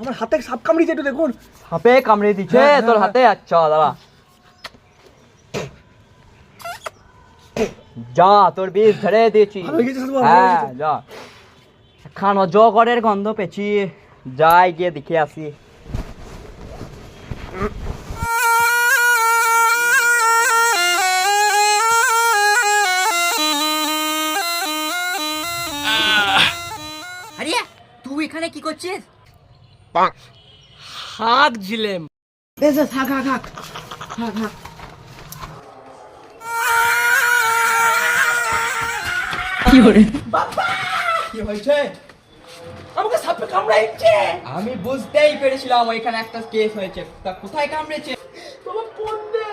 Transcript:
আমার হাতে সাপ কামড়িয়েছে, একটু দেখুন। সাপে কামড়ে দিচ্ছে তোর হাতে? আচ্ছা দাঁড়া, যা তোর বিষ ধরে দিয়েছি। হ্যাঁ যা, খান অজগরের গন্ধ পেয়েছি, যাই গিয়ে দেখে আসি। আরে তুই এখানে কি করছিস? হাঁক ঝিলেম। বেশ থাক থাক থাক থাক থাক। কি হয়েছে? আমাকে সাপে কামড়াইছে। আমি বুঝতেই পেরেছিলাম ওইখানে একটা কেস হয়েছে। তা কোথায় কামড়েছে? বাবা ফোন দে।